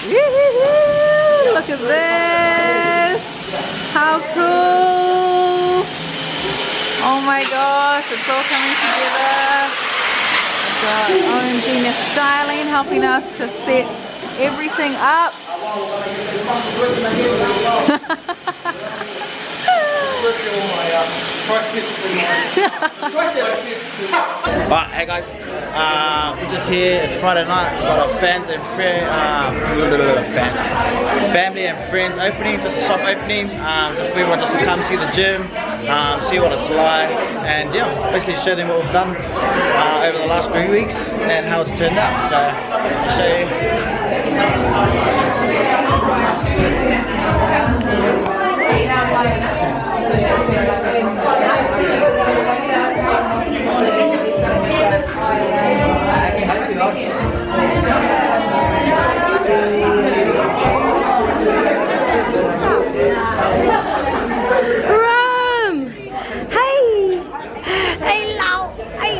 Look at this! How cool! Oh my gosh, it's all coming together. We've got OMG Miss Styling helping us to set everything up. Alright, hey guys, we're just here, it's Friday night, we've got our fans and family and friends opening, just a soft opening, just for everyone just to come see the gym, see what it's like, and yeah, basically show them what we've done over the last 3 weeks and how it's turned out. So, I'll show you. Run! Hey! Hey, Lau! Hey!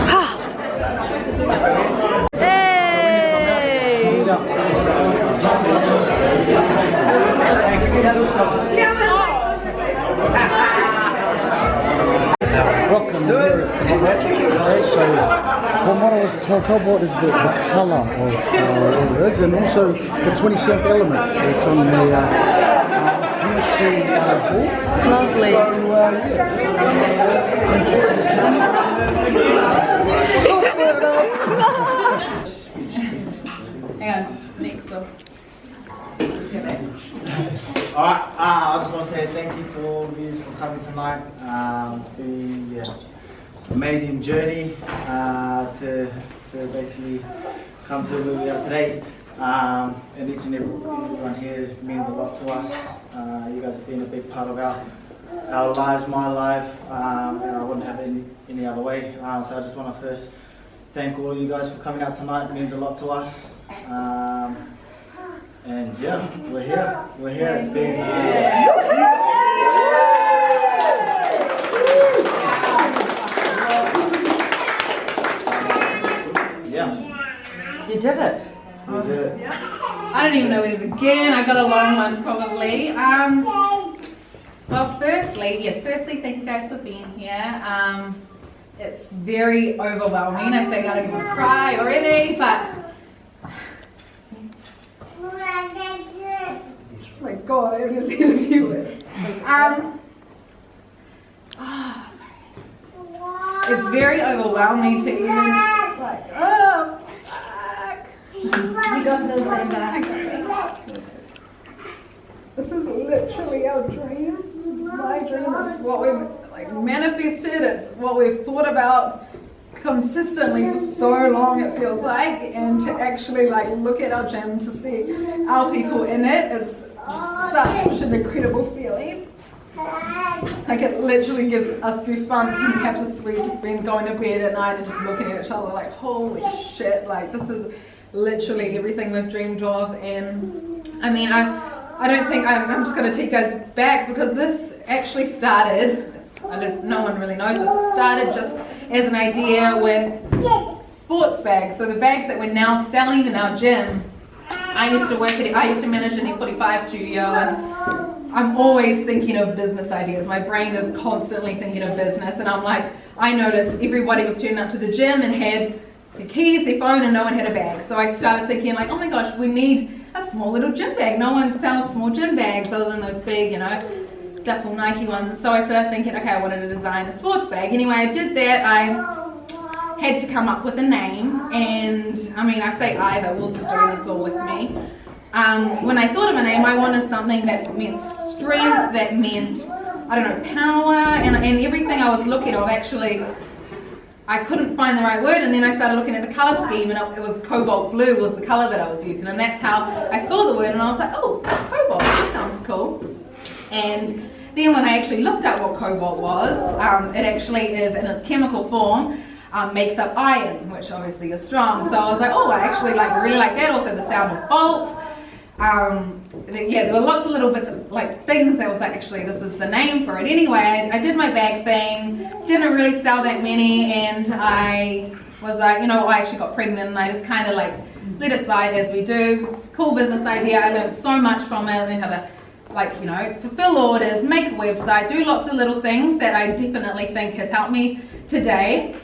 Ha! Hey! Welcome here. Okay, so from what I was told, what is the colour of what it is, and also the 27th element. It's on the chemistry board. Lovely. So, yeah. Hang on, next up. Alright, I just want to say thank you to all of you for coming tonight. It's been an amazing journey to basically come to where we are today. And each and everyone here means a lot to us. You guys have been a big part of our lives, my life, and I wouldn't have it any other way. So I just want to first thank all of you guys for coming out tonight. It means a lot to us. And yeah, we're here. It's been yeah. You did it. We did it. I don't even know where to begin. I got a long one probably. Well, firstly, thank you guys for being here. It's very overwhelming. I think I'm gonna cry already, but oh my god, I only see the viewers. It's very overwhelming to even like, oh fuck. You got this in back. This is literally our dream. My dream is what we've like manifested. It's what we've thought about consistently for so long, it feels like, and to actually like look at our gym to see our people in it, it's such an incredible feeling. Like it literally gives us goosebumps, and we have to just been going to bed at night and just looking at each other like, holy shit, like this is literally everything we've dreamed of. And I mean, I don't think I'm just going to take you guys back, because this actually started, no one really knows this, it started just as an idea with sports bags. So the bags that we're now selling in our gym, I used to manage an E45 studio, and I'm always thinking of business ideas. My brain is constantly thinking of business, and I'm like, I noticed everybody was turning up to the gym and had their keys, their phone, and no one had a bag. So I started thinking like, oh my gosh, we need a small little gym bag. No one sells small gym bags other than those big, you know, duffel Nike ones. And so I started thinking, okay, I wanted to design a sports bag. Anyway, I did that. I had to come up with a name, and I mean, I say but Will's just doing this all with me. When I thought of a name, I wanted something that meant strength, that meant, I don't know, power, and everything I was looking at, actually, I couldn't find the right word, and then I started looking at the color scheme, and it was cobalt blue was the color that I was using, and that's how I saw the word, and I was like, oh, cobalt, that sounds cool. And then when I actually looked at what cobalt was, it actually is, in its chemical form, makes up iron, which obviously is strong. So I was like, oh, I actually really like that. Also the sound of bolt. Yeah, there were lots of little bits of like things that was like, actually this is the name for it. Anyway, I did my bag thing, didn't really sell that many, and I was like, you know, I actually got pregnant, and I just kind of like let it slide as we do. Cool business idea. I learned so much from it. I learned how to, like, you know, fulfill orders, make a website, do lots of little things that I definitely think has helped me today.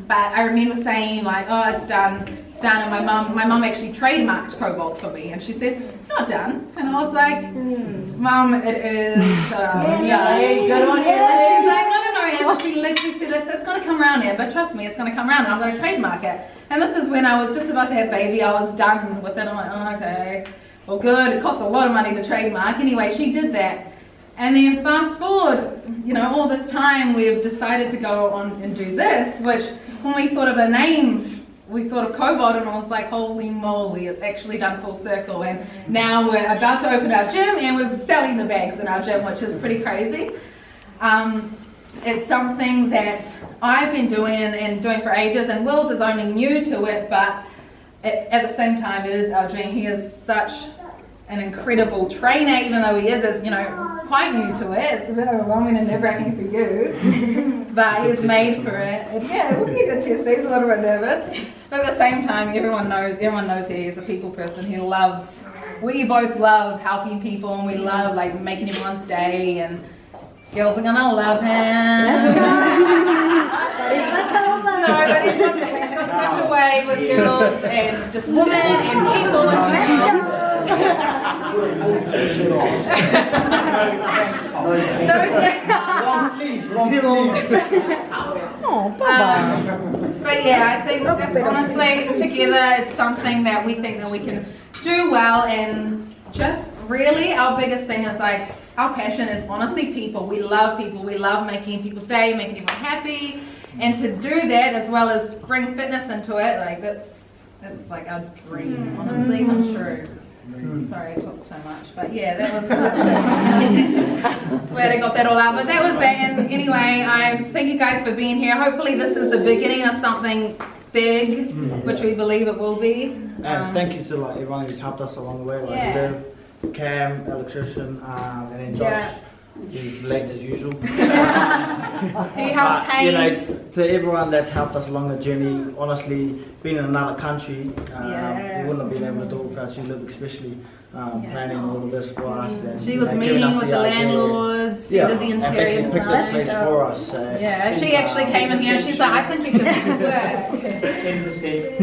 But I remember saying like, oh, it's done, and my mum actually trademarked Cobalt for me, and she said, it's not done. And I was like, Mum, it is, it's done. And she's like, no, and she literally said, it's going to come around here, but trust me, it's going to come around, and I'm going to trademark it. And this is when I was just about to have baby. I was done with it. I'm like, oh, okay, well, good. It costs a lot of money to trademark. Anyway, she did that. And then fast forward, you know, all this time we've decided to go on and do this, which when we thought of the name, we thought of Cobalt, and I was like, holy moly, it's actually done full circle. And now we're about to open our gym and we're selling the bags in our gym, which is pretty crazy. It's something that I've been doing for ages, and Will's is only new to it, but at the same time it is our dream. He is such an incredible trainer, even though he is, you know, quite new to it. It's a bit overwhelming and nerve-wracking for you, but he's made for it. And yeah, we'll get a test. He's a little bit nervous, but at the same time, everyone knows he's a people person. We both love helping people, and we love like making everyone's day, and girls are gonna love him. No, but he's got such a way with girls and just women and people in general. But yeah, I think that's honestly together it's something that we think that we can do well, and just really our biggest thing is like our passion is honestly people. We love people. We love making people's day, making everyone happy, and to do that as well as bring fitness into it, like that's like our dream. Honestly, come true. Sorry I talked so much, but yeah, that was glad I got that all out, but that was that. And anyway, I thank you guys for being here. Hopefully this is the beginning of something big, which we believe it will be. And thank you to like everyone who's helped us along the way, like Liv, Cam, electrician, and then Josh. He's late as usual. He helped paint. You know, to everyone that's helped us along the journey, honestly, being in another country, we wouldn't have been able to do it without you, Liv, especially planning all of this for us. And, she was meeting with the landlords, she did the interior and picked this place for us. So, yeah, she actually came in here and she's like, I think you can make it work. 10%.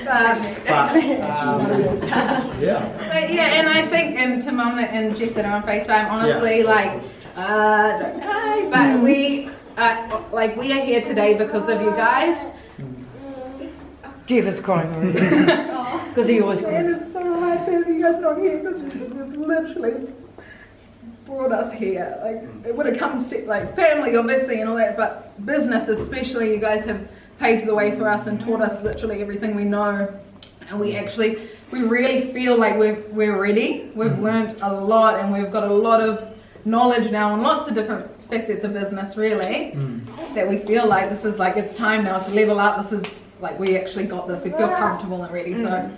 But yeah, and I think, and to Mum and Jeff that are on FaceTime, honestly, like, don't cry, but we are here today because of you guys. Jeff is crying already. Because he always cries. And it's so hard to have you guys not here because you've literally brought us here. Like when it comes to like family obviously and all that, but business especially, you guys have paved the way for us and taught us literally everything we know. And we really feel like we're ready. We've learned a lot and we've got a lot of knowledge now on lots of different facets of business really, that we feel like this is like, it's time now to level up. This is like, we actually got this, we feel comfortable and ready. So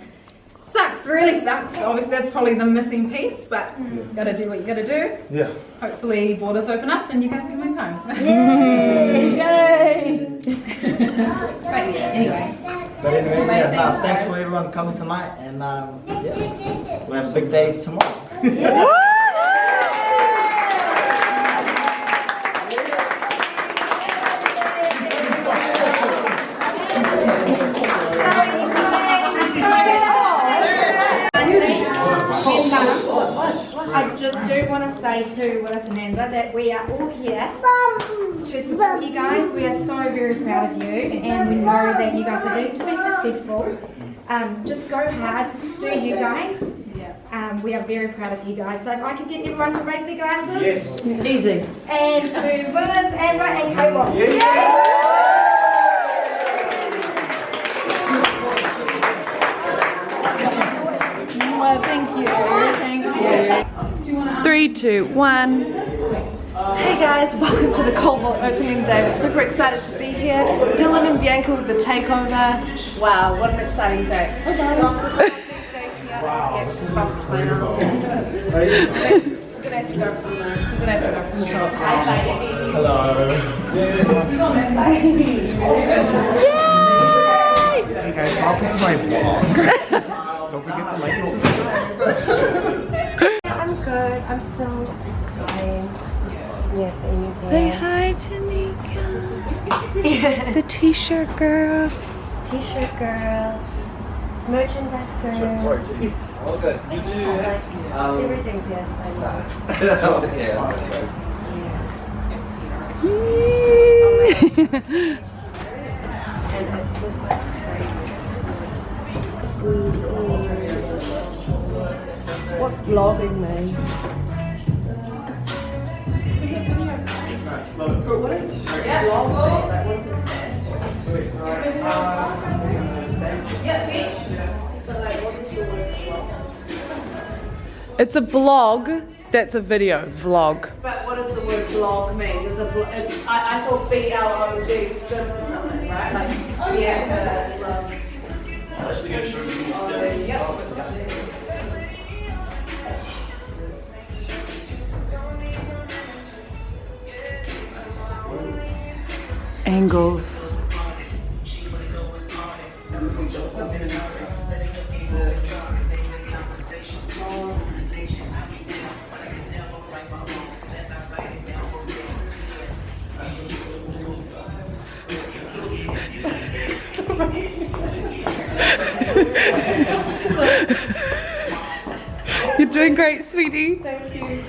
sucks, really sucks. Obviously that's probably the missing piece, but gotta do what you gotta do. Yeah. Hopefully borders open up and you guys can move home. Yay! But yeah, anyway. But anyway, thanks for everyone coming tonight, and we'll have a big day tomorrow. I just do want to say to Willis and Amber that we are all here to support you guys. We are so very proud of you, and we know that you guys are going to be successful. Just go hard, do you guys. We are very proud of you guys. So if I could get everyone to raise their glasses. Yes. Easy. And to Willis, Amber and Cobalt. Well, thank you. Thank you. 3, 2, 1. Hey guys, welcome to the Cobalt opening day. We're super excited to be here. Dylan and Bianca with the takeover. Wow, what an exciting day. So guys. Wow. We're gonna have to go from the top. Hello. Yay! welcome to my vlog. Don't forget to like and subscribe. I'm good. I'm still trying. Yeah, in New Zealand. Say hi, Tanika. The t-shirt girl. T-shirt girl. Merchandise girl. Sorry. All good. Everything's yes, I know. Okay. And it's just like crazy. What's vlogging mean? It's a blog that's a video vlog. But what does the word vlog mean? I thought B-L-O-G stood for something, right? Like, yeah, vlogs. I'm actually going to show you 70 stuff. Angles. You're doing great, sweetie. Thank you.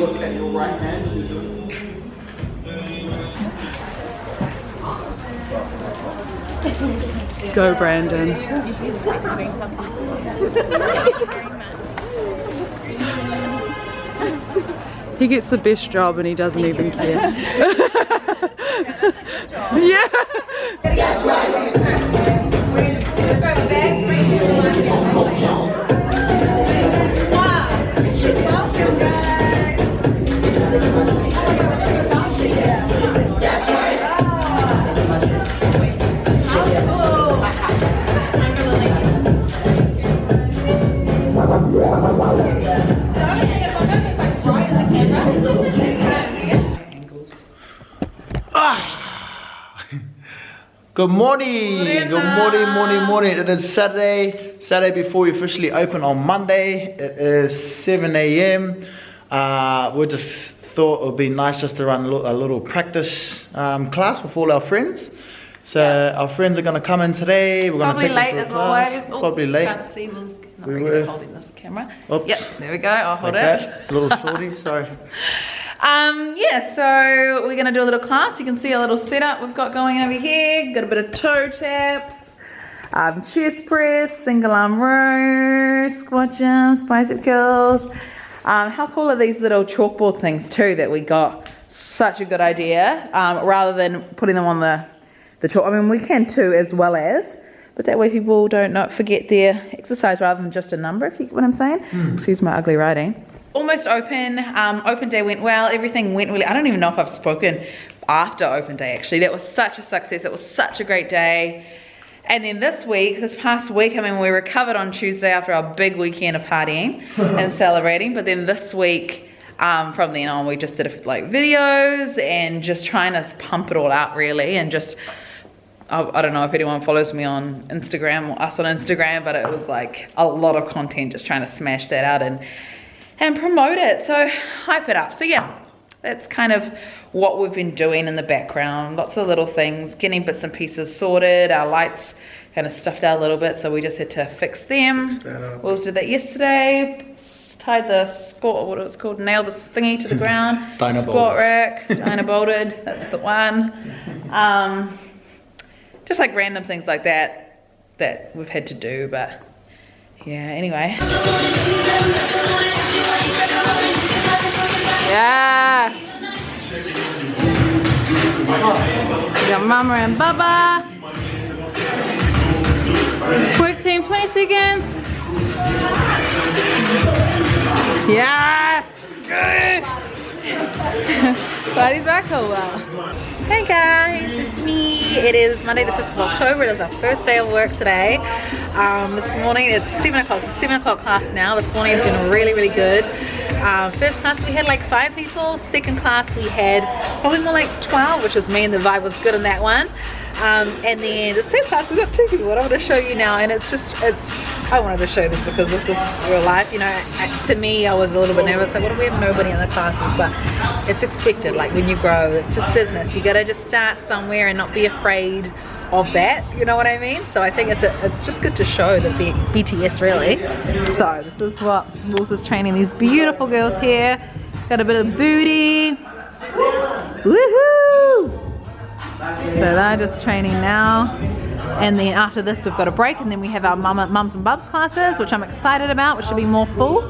Look at your right hand. Go, Brandon. He gets the best job and he doesn't even care. Yeah. Good morning. Good morning. It is Saturday before we officially open on Monday. It is 7 a.m. We just thought it would be nice just to run a little practice class with all our friends. So our friends are going to come in today. We're going to take them through a class. Probably late. Can't see, Will's not We really were. holding this camera. Oops. Yep, there we go. I'll hold Like it. that. Little shorty, sorry. Yeah, so we're gonna do a little class. You can see a little setup we've got going over here. Got a bit of toe taps, chest press, single arm row, squat jumps, bicep curls. How cool are these little chalkboard things too that we got? Such a good idea. Rather than putting them on the chalk. I mean, we can too as well as, but that way people don't not forget their exercise rather than just a number, if you get what I'm saying. Excuse my ugly writing. Almost open. Open day went well. Everything went really. I don't even know if I've spoken after open day actually. That was such a success. It was such a great day. And then this past week, I mean, we recovered on Tuesday after our big weekend of partying and celebrating. But then this week, from then on, we just did like videos and just trying to pump it all out really, and just. I don't know if anyone follows me on Instagram or us on Instagram, but it was like a lot of content, just trying to smash that out and promote it, so hype it up. So yeah, that's kind of what we've been doing in the background. Lots of little things, getting bits and pieces sorted. Our lights kind of stuffed out a little bit, so we just had to fix them. We did that yesterday. Tied the squat, what it was called, nailed this thingy to the ground. Squat rack, dyno bolted, that's the one. Just like random things like that we've had to do, but yeah, anyway. Yes! We got Mama and Bubba. Quick team, 20 seconds. Yes! Good! Buddy's back. Oh wow. Hey guys, it's me. It is Monday the 5th of October. It is our first day of work today. This morning it's 7 o'clock. It's 7 o'clock class now. This morning it's been really, really good. First class we had like 5 people. Second class we had probably more like 12, which was me, and the vibe was good in that one. And then the third class we got 2 people. What I'm going to show you now, and I wanted to show this because this is real life. You know, to me I was a little bit nervous, like what if we have nobody in the classes, but it's expected. Like when you grow, it's just business. You gotta just start somewhere and not be afraid of that, you know what I mean? So I think it's just good to show the BTS really. So this is what Wolves is training these beautiful girls here. Got a bit of booty. Woohoo! So they're just training now. And then after this we've got a break, and then we have our mums and bubs classes, which I'm excited about, which should be more full.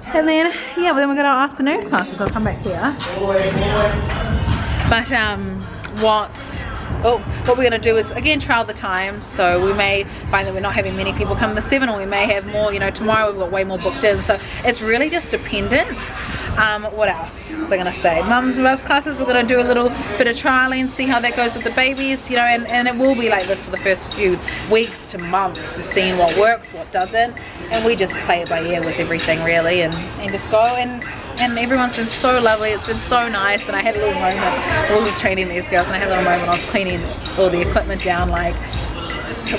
And then yeah, then we've got our afternoon classes. I'll come back here. But what we're going to do is again trial the time. So we may find that we're not having many people come to 7, or we may have more. You know, tomorrow we've got way more booked in, so it's really just dependent. What else was I going to say? Mums and bubs classes, we're going to do a little bit of trialing, see how that goes with the babies, you know, and it will be like this for the first few weeks to months, just seeing what works, what doesn't, and we just play it by ear with everything really, and just go, and everyone's been so lovely. It's been so nice. And I had a little moment, I was training these girls, and I had a little moment, I was cleaning all the equipment down, like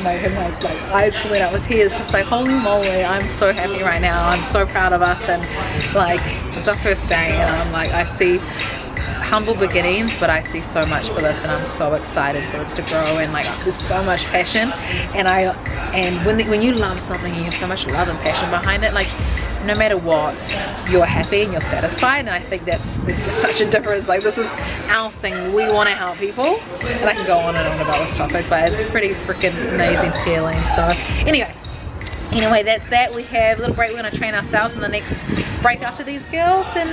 my eyes coming out with tears, just like holy moly, I'm so happy right now. I'm so proud of us, and like it's our first day, and I'm like, I see humble beginnings, but I see so much for this, and I'm so excited for this to grow, and like there's so much passion, and when you love something, you have so much love and passion behind it, like no matter what, you're happy and you're satisfied. And I think there's just such a difference. Like this is our thing. We want to help people, and I can go on and on about this topic, but it's a pretty freaking amazing feeling. So anyway, that's that. We have a little break. We're going to train ourselves in the next break after these girls, and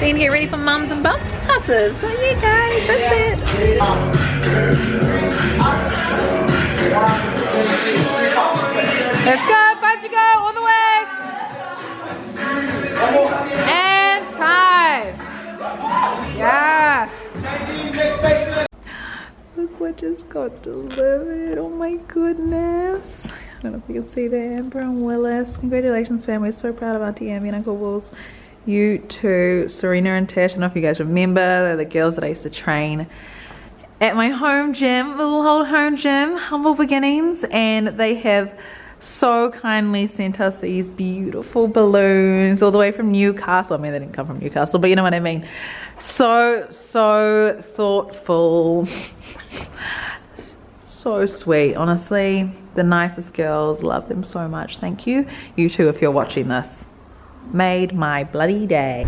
then get ready for mums and bubs classes. So yeah guys, that's it. Let's go, 5 to go, all the way. And time. Yes. Look what just got delivered. Oh my goodness. I don't know if you can see that. Amber and Willis. Congratulations, fam. We're so proud of Auntie Amber and Uncle Wills. You too. Serena and Tash. I don't know if you guys remember. They're the girls that I used to train at my home gym, the little old home gym, Humble Beginnings, and they have so kindly sent us these beautiful balloons all the way from Newcastle. I mean, they didn't come from Newcastle, but you know what I mean. So thoughtful. So sweet, honestly. The nicest girls. Love them so much. Thank you. You too, if you're watching this. Made my bloody day.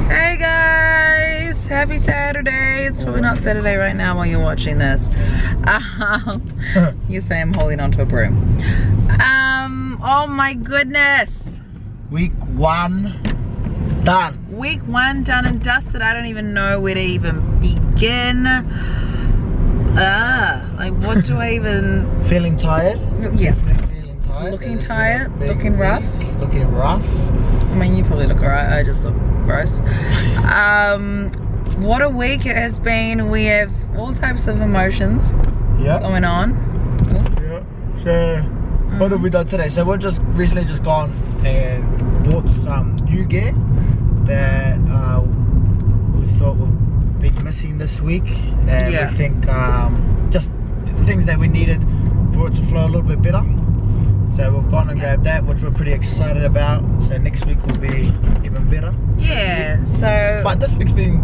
Hey guys, happy Saturday. It's probably not Saturday right now while you're watching this. You say I'm holding onto a broom. Oh my goodness. Week 1 done. Week 1 done and dusted. I don't even know where to even begin. Like what do I even... Feeling tired? Yeah. Feeling tired. Looking tired, looking rough. Looking rough. I mean, you probably look alright. I just look gross. What a week it has been. We have all types of emotions going on. Yeah. So what have we done today? So we've just recently gone and bought some new gear that we thought would be missing this week, and we think just things that we needed for it to flow a little bit better. So we've gone and grabbed that, which we're pretty excited about. So next week will be even better. Yeah, so... But this week's been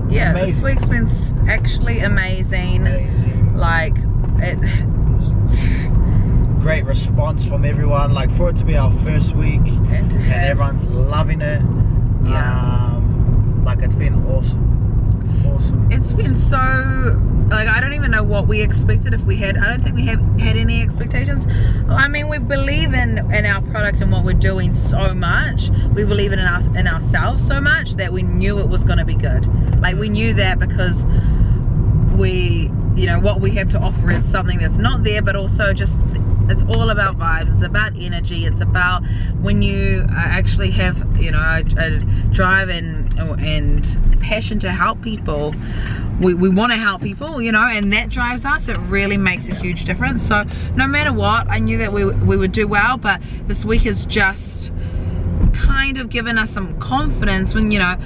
amazing. This week's been actually amazing. Like, great response from everyone. Like, for it to be our first week and everyone's loving it. Like, it's been awesome. It's been so... Like, I don't even know what we expected. If we had, I don't think we have had any expectations. I mean, we believe in our product and what we're doing so much. We believe in ourselves so much that we knew it was going to be good. Like, we knew that because we, you know, what we have to offer is something that's not there, but also just it's all about vibes. It's about energy. It's about when you actually have, you know, a drive and passion to help people. We want to help people, you know, and that drives us. It really makes a huge difference. So no matter what, I knew that we would do well, but this week has just kind of given us some confidence when, you know,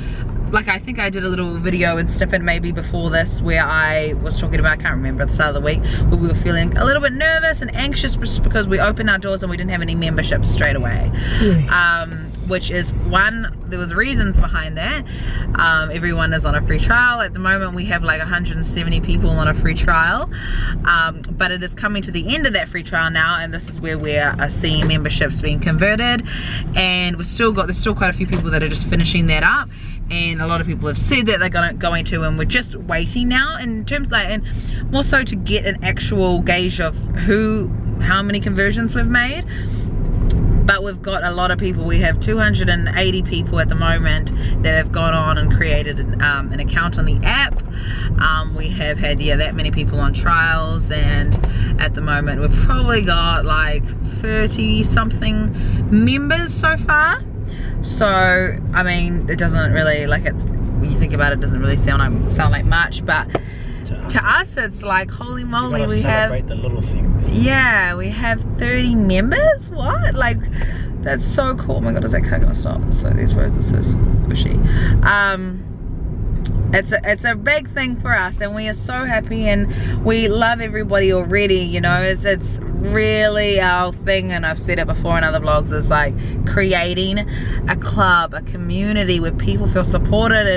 like I think I did a little video and snippet maybe before this where I was talking about, I can't remember, at the start of the week, where we were feeling a little bit nervous and anxious just because we opened our doors and we didn't have any memberships straight away. Which is one, there was reasons behind that. Everyone is on a free trial. At the moment we have like 170 people on a free trial, but it is coming to the end of that free trial now, and this is where we're seeing memberships being converted, and there's still quite a few people that are just finishing that up, and a lot of people have said that they're going to, and we're just waiting now in terms like, and more so to get an actual gauge of how many conversions we've made. But we've got a lot of people. We have 280 people at the moment that have gone on and created an account on the app. We have had that many people on trials, and at the moment we've probably got like 30 something members so far. So I mean, it doesn't really, like, it's, when you think about it, it doesn't really sound like much, but to us it's like, holy moly, we have the little things. Yeah, we have 30 members. What? Like, that's so cool. Oh my god, is that car gonna stop? So these roads are so squishy. It's a big thing for us, and we are so happy, and we love everybody already, you know. It's really our thing, and I've said it before in other vlogs, is like creating a club, a community where people feel supported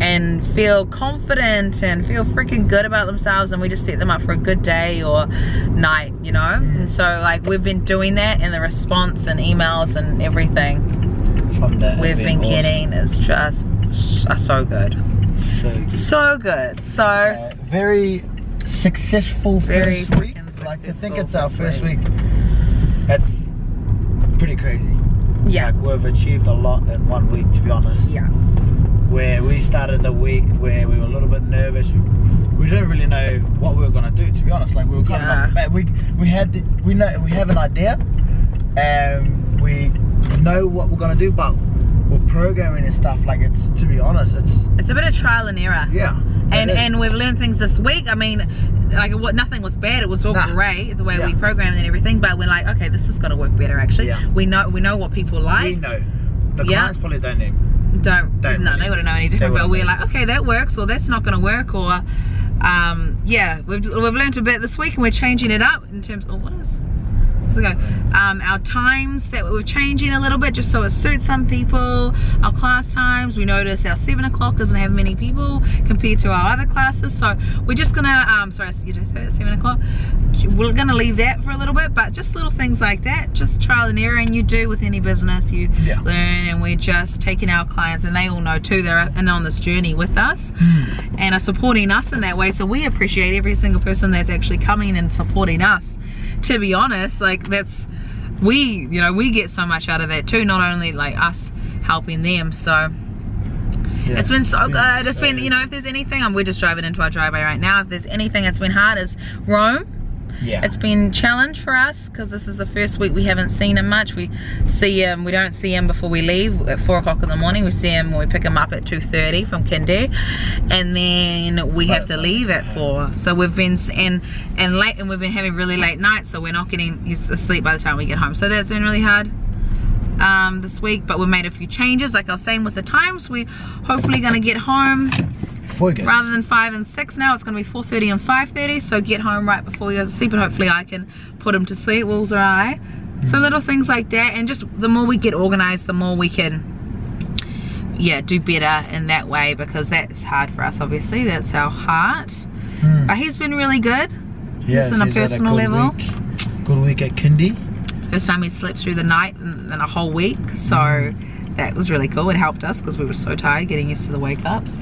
and feel confident and feel freaking good about themselves, and we just set them up for a good day or night, you know. And so like we've been doing that, and the response and emails and everything from that we've been getting is just so good. So good. So very successful very first week. Like, to think it's our first week, that's pretty crazy. Yeah. Like, we've achieved a lot in 1 week, to be honest. Yeah. Where we started the week where we were a little bit nervous. We didn't really know what we were gonna do, to be honest. Like, we were coming off the bat. We have an idea, and we know what we're gonna do, but we're programming and stuff. Like, it's, to be honest, it's a bit of trial and error. Yeah. And we've learned things this week. I mean, like, nothing was bad. It was all great the way we programmed and everything. But we're like, okay, this is gonna work better. Actually, we know what people like. We know. The clients probably don't know. No, they wouldn't know any different. But we're like, okay, that works, or that's not gonna work, or yeah, we've learned a bit this week, and we're changing it up in terms of our times that we're changing a little bit just so it suits some people. Our class times, we notice our 7 o'clock doesn't have many people compared to our other classes, so we're just gonna sorry, you just said 7 o'clock. We're gonna leave that for a little bit, but just little things like that, just trial and error, and you do with any business, you learn, and we're just taking our clients, and they all know too, they're in on this journey with us and are supporting us in that way. So we appreciate every single person that's actually coming and supporting us. To be honest, like, that's, we get so much out of that too, not only like us helping them. So it's been so good. It's been, you know, if there's anything, we're just driving into our driveway right now, if there's anything that's been hard, is Rome. It's been challenge for us because this is the first week we haven't seen him much. We don't see him before we leave at 4 o'clock in the morning. We see him when we pick him up at 2:30 from kinder, and then we have to leave at 4. So we've been late, and we've been having really late nights, so we're not getting, he's asleep by the time we get home. So that's been really hard this week, but we've made a few changes. Like I was saying with the times, we're hopefully going to get home rather than 5 and 6 now, it's going to be 4:30 and 5:30, so get home right before he goes to sleep, and hopefully I can put him to sleep, Wills or I. So little things like that, and just the more we get organized, the more we can do better in that way, because that's hard for us, obviously. That's our heart. But he's been really good, just on a personal level. Good week at kindy. First time he slept through the night in a whole week, so that was really cool. It helped us because we were so tired getting used to the wake ups.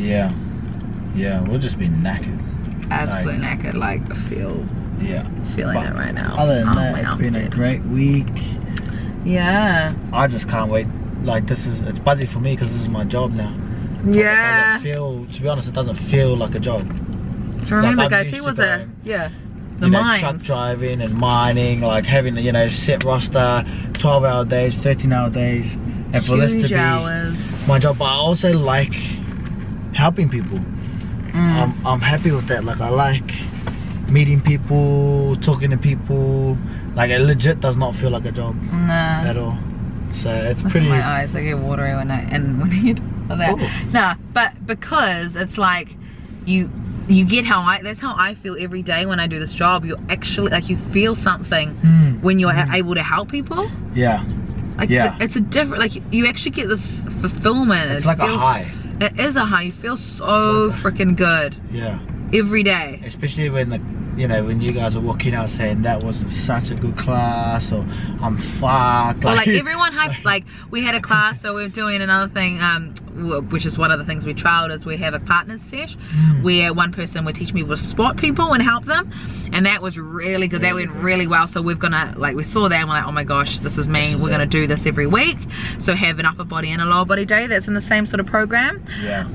Yeah, we'll just be knackered. Absolutely knackered, like I feeling it right now. Other than that, it's been a great week. Yeah. I just can't wait. Like, it's buzzy for me because this is my job now. Yeah. To be honest, it doesn't feel like a job. Do you remember, guys, he was The mines. truck driving and mining, like having set roster, 12-hour days, 13-hour days, and for this to Huge be hours. my job. But I also like helping people. I'm happy with that. Like I like meeting people, talking to people. Like it legit does not feel like a job at all. So it's Look pretty. at my eyes, I get watery when you do that. Ooh. Nah, but because it's like you get that's how I feel every day when I do this job. You actually like you feel something when you're able to help people. Yeah. Like it's a different, like you actually get this fulfillment. It's like a high. It is a high. You feel so freaking good. Yeah. Every day. Especially when when you guys are walking out saying that wasn't such a good class, or I'm fucked. Well, like everyone like we had a class, so we're doing another thing, which is one of the things we trialed, is we have a partners sesh where one person would teach me to spot people and help them, and that was really good. That went really well. So we're gonna we saw that and we're like, oh my gosh, this is me. We're gonna do this every week. So have an upper body and a lower body day that's in the same sort of program. Yeah.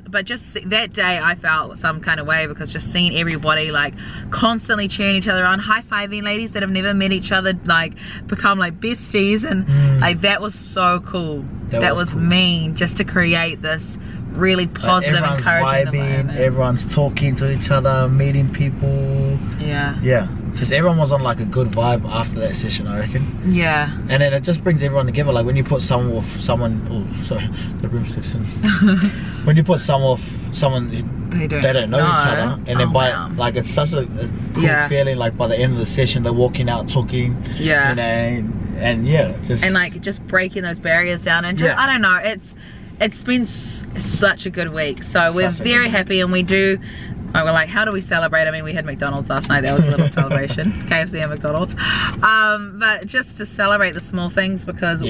But just that day I felt some kind of way, because just seeing everybody like constantly cheering each other on, high-fiving ladies that have never met each other, like become like besties, and like that was so cool. That was cool. Mean just to create this really positive, encouraging environment. Everyone's talking to each other, meeting people. Yeah, just everyone was on like a good vibe after that session, I reckon. Yeah. And then it just brings everyone together. Like when you put someone with someone, oh sorry, the broomsticks in. When you put someone with someone they don't know each other, and then like it's such a cool feeling. Like by the end of the session, they're walking out talking. Yeah. And just breaking those barriers down, and just I don't know, it's been such a good week. So we're very happy, and we're like, how do we celebrate? I mean, we had McDonald's last night. That was a little celebration. KFC and McDonald's. But just to celebrate the small things, because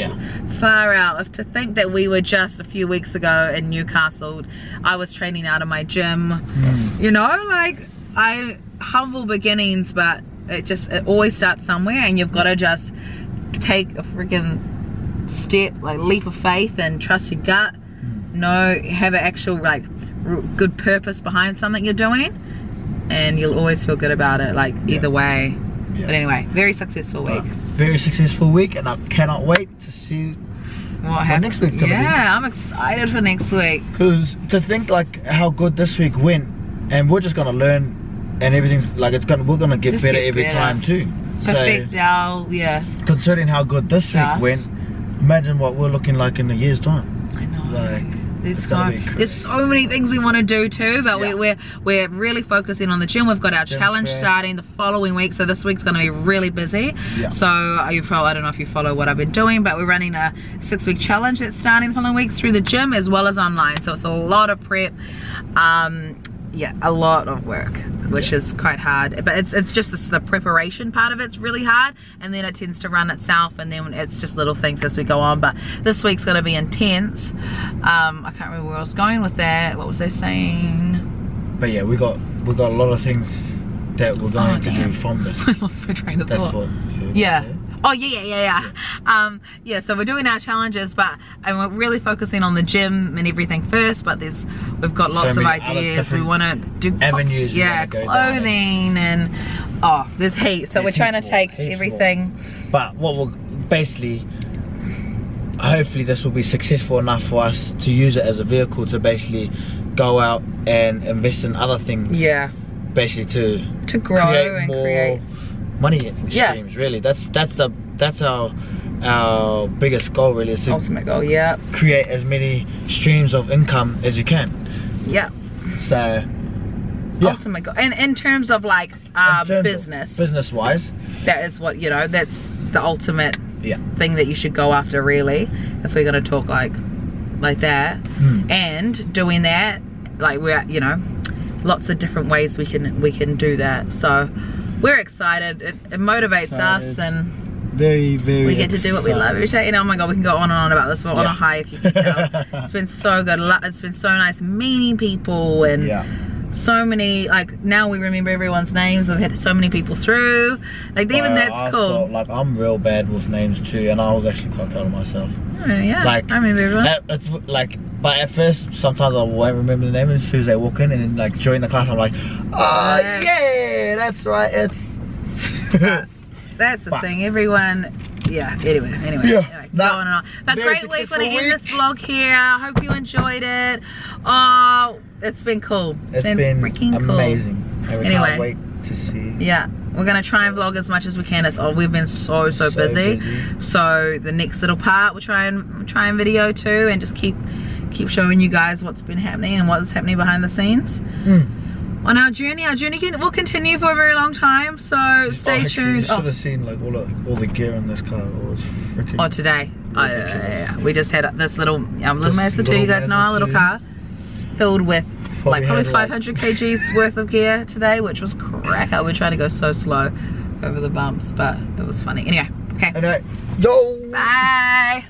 far out, if to think that we were just a few weeks ago in Newcastle, I was training out of my gym. Like humble beginnings, but it always starts somewhere, and you've got to just take a freaking step, like leap of faith, and trust your gut. Have an actual like good purpose behind something you're doing, and you'll always feel good about it, like either way. But anyway, very successful week. Very successful week, and I cannot wait to see what next week's gonna be. I'm excited for next week. Because to think like how good this week went, and we're just gonna learn, and everything's like we're gonna get better every time too. Perfect our considering how good this week went, imagine what we're looking like in a year's time. I know. Like there's so many things we want to do too, but we're really focusing on the gym. We've got our challenge starting the following week, so this week's going to be really busy. So I don't know if you follow what I've been doing, but we're running a 6-week challenge that's starting the following week through the gym as well as online. So it's a lot of prep. A lot of work, which is quite hard, but it's just the preparation part of it's really hard, and then it tends to run itself, and then it's just little things as we go on. But this week's going to be intense. I can't remember where I was going with that. What was I saying? But yeah, we got a lot of things that we're going to do from this. I lost my train of thought. So we're doing our challenges, and we're really focusing on the gym and everything first, but we've got lots of ideas. We want to do avenues, clothing, and there's heat, so we're trying to take everything. But what we'll basically, hopefully this will be successful enough for us to use it as a vehicle to basically go out and invest in other things, basically to grow and create money streams. Really, that's our biggest goal, really, is to ultimate goal. Create as many streams of income as you can. So ultimate goal. And in terms of like business wise, that is what that's the ultimate thing that you should go after, really, if we're going to talk like that. And doing that, like, we're lots of different ways we can do that. So we're excited. It motivates us, and very we get to do what we love every day. Oh my god, we can go on and on about this. We're on a high, if you can tell. It's been so good. It's been so nice meeting people, and so many, like now we remember everyone's names. We've had so many people through. Like even that's I cool. thought, like I'm real bad with names too, and I was actually quite proud of myself. Oh, yeah, Like I remember everyone. It's like, but at first sometimes I won't remember the name as soon as they walk in, and then like during the class I'm like, oh yeah, that's right. It's That's the But- thing. Everyone. Yeah. Anyway. Yeah, Anyway, nah, going on. But very great week. Gonna successful end this vlog here. I hope you enjoyed it. Oh, it's been cool. it's been freaking cool. amazing. And we Anyway. can't wait to see. Yeah, we're gonna try and vlog as much as we can. It's we've been so busy. So the next little part we'll try and video too, and just keep showing you guys what's been happening and what's happening behind the scenes. On our journey will continue for a very long time. So stay tuned. You should have seen like all the gear in this car. It was freaking. Oh, today. Yeah. We just had this little Mazda 2. You guys know our little car filled with probably had, 500 kgs worth of gear today, which was cracker. We're trying to go so slow over the bumps, but it was funny. Anyway, okay. Anyway, yo. Bye.